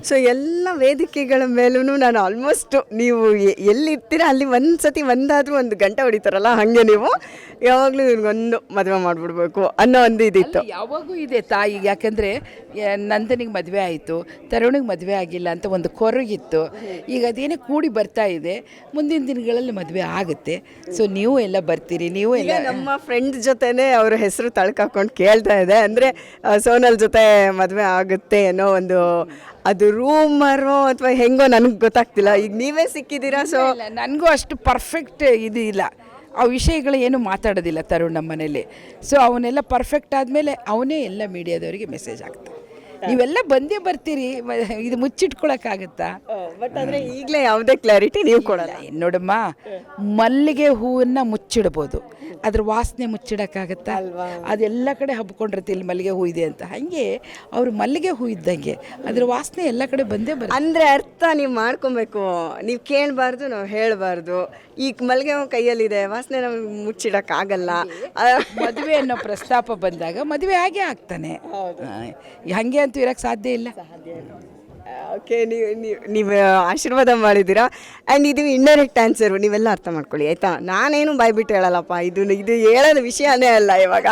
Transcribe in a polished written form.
So ಎಲ್ಲ ವೇದಿಕೆಗಳ ಮೇಲೂ ನಾನು ಆಲ್ಮೋಸ್ಟ್ ನೀವು ಎಲ್ಲಿರ್ತೀರ ಅಲ್ಲಿ ಒಂದು ಸತಿ ಒಂದಾದರೂ ಒಂದು ಗಂಟೆ ಹೊಡಿತಾರಲ್ಲ ಹಾಗೆ ನೀವು ಯಾವಾಗಲೂ ಇವ್ರಿಗೊಂದು ಮದುವೆ ಮಾಡಿಬಿಡ್ಬೇಕು ಅನ್ನೋ ಒಂದು ಇದಿತ್ತು. ಯಾವಾಗೂ ಇದೆ ತಾಯಿಗೆ, ಯಾಕಂದರೆ ನಂದನಿಗೆ ಮದುವೆ ಆಯಿತು, ತರುಣಿಗೆ ಮದುವೆ ಆಗಿಲ್ಲ ಅಂತ ಒಂದು ಕೊರಗಿತ್ತು. ಈಗ ಅದೇನೇ ಕೂಡಿ ಬರ್ತಾ ಇದೆ, ಮುಂದಿನ ದಿನಗಳಲ್ಲಿ ಮದುವೆ ಆಗುತ್ತೆ. ಸೊ ನೀವು ಎಲ್ಲ ಬರ್ತೀರಿ, ನೀವು ಎಲ್ಲ. ನಮ್ಮ ಫ್ರೆಂಡ್ ಜೊತೆನೇ ಅವ್ರ ಹೆಸರು ತಳ್ಕಾಕೊಂಡು ಕೇಳ್ತಾ ಇದೆ, ಅಂದರೆ ಸೋನಲ್ ಜೊತೆ ಮದುವೆ ಆಗುತ್ತೆ ಅನ್ನೋ ಒಂದು ಅದು ರೂಮರೋ ಅಥವಾ ಹೆಂಗೋ ನನಗೆ ಗೊತ್ತಾಗ್ತಿಲ್ಲ. ಈಗ ನೀವೇ ಸಿಕ್ಕಿದ್ದೀರಾ. ಸೊ ನನಗೂ ಅಷ್ಟು ಪರ್ಫೆಕ್ಟ್ ಇದು ಇಲ್ಲ, ಆ ವಿಷಯಗಳು ಏನು ಮಾತಾಡೋದಿಲ್ಲ ತರುಣ್ ನಮ್ಮ ಮನೇಲಿ. ಸೊ ಅವನ್ನೆಲ್ಲ ಪರ್ಫೆಕ್ಟ್ ಆದಮೇಲೆ ಅವನೇ ಎಲ್ಲ ಮೀಡಿಯಾದವರಿಗೆ ಮೆಸೇಜ್ ಆಗ್ತದೆ. ನೀವೆಲ್ಲ ಬಂದೇ ಬರ್ತೀರಿ, ಇದು ಮುಚ್ಚಿಟ್ಕೊಳಕ್ಕಾಗತ್ತಾ? ಬಟ್ ಅಂದರೆ ಈಗಲೇ ಯಾವುದೇ ಕ್ಲಾರಿಟಿ ನೀವು ಕೊಡಲ್ಲ. ನೋಡಮ್ಮ, ಮಲ್ಲಿಗೆ ಹೂವನ್ನು ಮುಚ್ಚಿಡ್ಬೋದು, ಅದ್ರ ವಾಸನೆ ಮುಚ್ಚಿಡೋಕ್ಕಾಗತ್ತಾ? ಅದೆಲ್ಲ ಕಡೆ ಹಬ್ಕೊಂಡಿರುತ್ತೆ ಇಲ್ಲಿ ಮಲ್ಲಿಗೆ ಹೂ ಇದೆ ಅಂತ. ಹಾಗೆ ಅವರು ಮಲ್ಲಿಗೆ ಹೂ ಇದ್ದಂಗೆ ಅದ್ರ ವಾಸನೆ ಎಲ್ಲ ಕಡೆ ಬಂದೇ ಬರುತ್ತೆ. ಅಂದರೆ ಅರ್ಥ ನೀವು ಮಾಡ್ಕೊಬೇಕು, ನೀವು ಕೇಳಬಾರ್ದು, ನಾವು ಹೇಳಬಾರ್ದು. ಈಗ ಮಲ್ಲಿಗೆ ಹೂ ಕೈಯಲ್ಲಿದೆ, ವಾಸನೆ ನಮಗೆ ಮುಚ್ಚಿಡೋಕ್ಕಾಗಲ್ಲ. ಮದುವೆ ಅನ್ನೋ ಪ್ರಸ್ತಾಪ ಬಂದಾಗ ಮದುವೆ ಆಗೇ ಆಗ್ತಾನೆ, ಹಾಗೆ ಅಂತೂ ಇರೋಕ್ಕೆ ಸಾಧ್ಯ ಇಲ್ಲ. ಓಕೆ, ನೀವು ಆಶೀರ್ವಾದ ಮಾಡಿದ್ದೀರಾ. ಆ್ಯಂಡ್ ಇದು ಇಂಡೈರೆಕ್ಟ್ ಆನ್ಸರು, ನೀವೆಲ್ಲ ಅರ್ಥ ಮಾಡ್ಕೊಳ್ಳಿ ಆಯಿತಾ. ನಾನೇನು ಬಾಯ್ಬಿಟ್ಟು ಹೇಳಲ್ಲಪ್ಪ, ಇದು ಹೇಳೋದು ವಿಷಯನೇ ಅಲ್ಲ ಇವಾಗ.